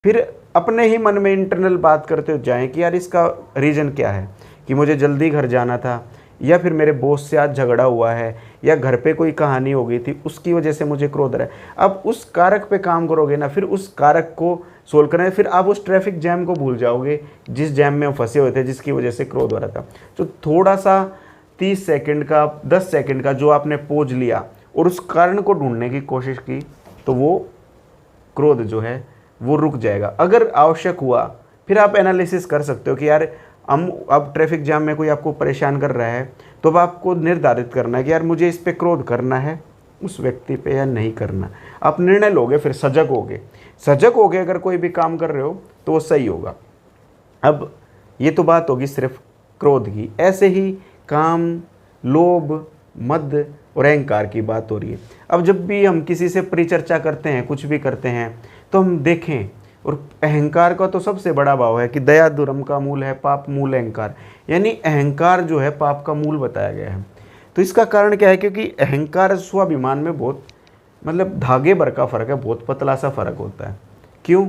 फिर अपने ही मन में इंटरनल बात करते हो जाएं कि यार इसका रीज़न क्या है, कि मुझे जल्दी घर जाना था, या फिर मेरे बॉस से आज झगड़ा हुआ है, या घर पे कोई कहानी हो गई थी उसकी वजह से मुझे क्रोध आ रहा है। अब उस कारक पे काम करोगे ना, फिर उस कारक को सोल्व करना है, फिर आप उस ट्रैफिक जैम को भूल जाओगे जिस जैम में हम फंसे हुए थे, जिसकी वजह से क्रोध हो रहा था। तो थोड़ा सा 30 सेकंड का 10 सेकंड का जो आपने पोज लिया और उस कारण को ढूंढने की कोशिश की, तो वो क्रोध जो है वो रुक जाएगा। अगर आवश्यक हुआ फिर आप एनालिसिस कर सकते हो कि यार हम अब ट्रैफिक जाम में कोई आपको परेशान कर रहा है, तो अब आपको निर्धारित करना है कि यार मुझे इस पे क्रोध करना है उस व्यक्ति पे या नहीं करना। आप निर्णय लोगे, फिर सजग होगे अगर कोई भी काम कर रहे हो तो वो सही होगा। अब ये तो बात होगी सिर्फ क्रोध की। ऐसे ही काम, लोभ, मद और अहंकार की बात हो रही है। अब जब भी हम किसी से परिचर्चा करते हैं, कुछ भी करते हैं, तो हम देखें, और अहंकार का तो सबसे बड़ा भाव है कि दया धर्म का मूल है, पाप मूल अहंकार, यानी अहंकार जो है पाप का मूल बताया गया है। तो इसका कारण क्या है? क्योंकि अहंकार स्वाभिमान में बहुत धागे भर का फर्क है, बहुत पतला सा फर्क होता है। क्यों?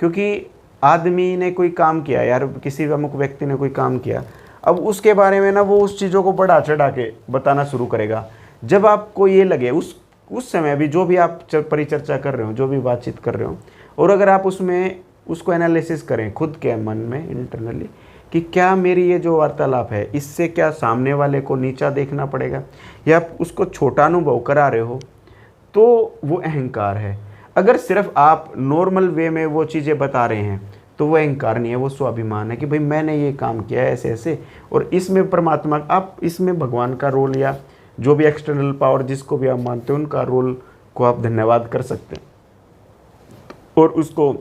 क्योंकि आदमी ने कोई काम किया यार, किसी अमुक व्यक्ति ने कोई काम किया, अब उसके बारे में ना वो उस चीज़ों को बढ़ा चढ़ा के बताना शुरू करेगा। जब आपको ये लगे उस समय भी जो भी आप परिचर्चा कर रहे हो, जो भी बातचीत कर रहे हो, और अगर आप उसमें उसको एनालिसिस करें खुद के मन में इंटरनली कि क्या मेरी ये जो वार्तालाप है इससे क्या सामने वाले को नीचा देखना पड़ेगा या आप उसको छोटा अनुभव करा रहे हो, तो वो अहंकार है। अगर सिर्फ आप नॉर्मल वे में वो चीज़ें बता रहे हैं तो वो अहंकार नहीं है, वो स्वाभिमान है कि भाई मैंने ये काम किया है ऐसे ऐसे, और इसमें परमात्मा, आप इसमें भगवान का रोल या जो भी एक्सटर्नल पावर जिसको भी आप मानते हो उनका रोल को आप धन्यवाद कर सकते हैं और उसको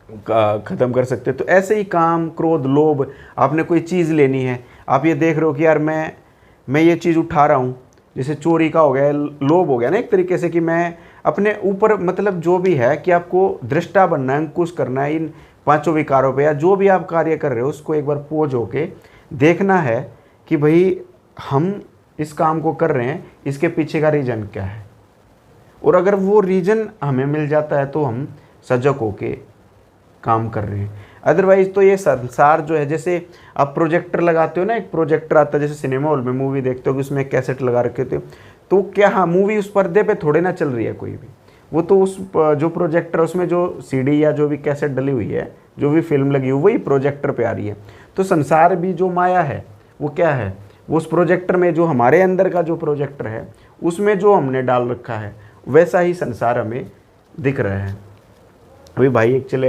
ख़त्म कर सकते हैं। तो ऐसे ही काम, क्रोध, लोभ, आपने कोई चीज़ लेनी है, आप ये देख रहे हो कि यार मैं ये चीज़ उठा रहा हूँ, जैसे चोरी का हो गया, लोभ हो गया ना एक तरीके से, कि मैं अपने ऊपर जो भी है कि आपको दृष्टा बनना है, अंकुश करना है इन 5 विकारों पे, या जो भी आप कार्य कर रहे हो उसको एक बार पोज होके देखना है कि भाई हम इस काम को कर रहे हैं, इसके पीछे का रीज़न क्या है। और अगर वो रीज़न हमें मिल जाता है तो हम सजग होके काम कर रहे हैं। अदरवाइज़ तो ये संसार जो है, जैसे आप प्रोजेक्टर लगाते हो ना, एक प्रोजेक्टर आता है, जैसे सिनेमा हॉल में मूवी देखते हो कि उसमें कैसेट लगा रखे थे, तो क्या हाँ मूवी उस पर्दे पे थोड़े ना चल रही है कोई भी, वो तो उस जो प्रोजेक्टर उसमें जो सीडी या जो भी कैसेट डली हुई है, जो भी फिल्म लगी हुई, वही प्रोजेक्टर पे आ रही है। तो संसार भी जो माया है वो क्या है, वो उस प्रोजेक्टर में, जो हमारे अंदर का जो प्रोजेक्टर है उसमें जो हमने डाल रखा है वैसा ही संसार हमें दिख रहा है। अभी भाई एक चले